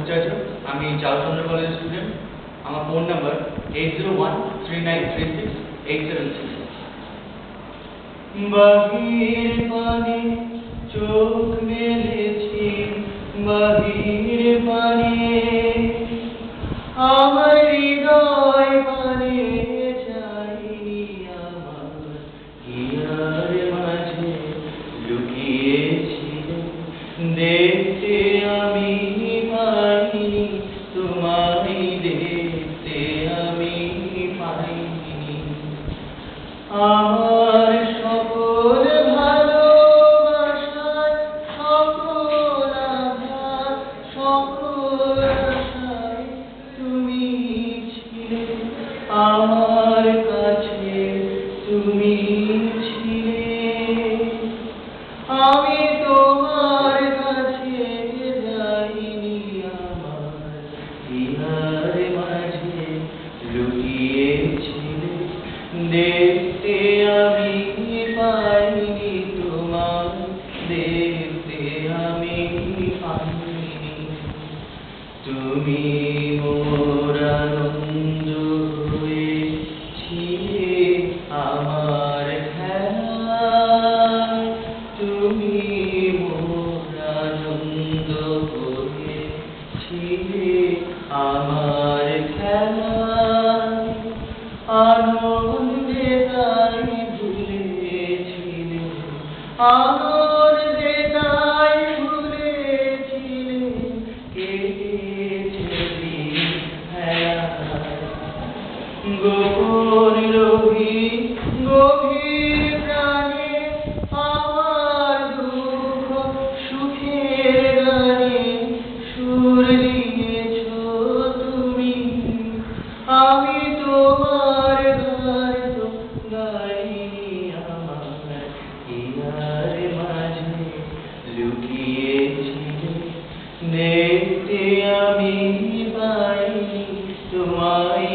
ভট্টাচার্য, আমি চারুচন্দ্র কলেজের স্টুডেন্ট। আমার ফোন নাম্বার 8013936876। বাহির পানে চোখ মেলেছি, বাহির পানে আমার হৃদয় পানে চাইনি, আমার হিয়ার মাঝে লুকিয়েছিল, দেখতে আমি পাইনি তোমায়, দেখতে আমি পাইনি। আমার সকল ভালোবাসার, সকল আঘাত, সকল আশায় তুমি ছিলে, আমার কাছে তুমি ছিলে। আমি তোমার কাছে যাইনি, আমার হিয়ার মাঝে লুকিয়েছিলে, দেখতে আমি পাইনি তোমায়, দেখতে আমি পাইনি। তুমি মোর আনন্দ হয়েছিলে আমার খেলায়, তুমি মোর আনন্দ হয়েছিলে আমার খেলায়, আনন্দে তাই ভুলেছিলে, আনন্দে তাই ভুলেছিলে, কেটেছে দিন খেলায়। গোপন লোভী গভীর প্রাণে আমার দুঃখ সুখের গানে সুর দিয়েছ তুমি, আমি তোমার গান তো গাইনি, আমার হিয়ার মাঝে লুকিয়েছিলে, দেখতে আমি পাইনি তোমায়,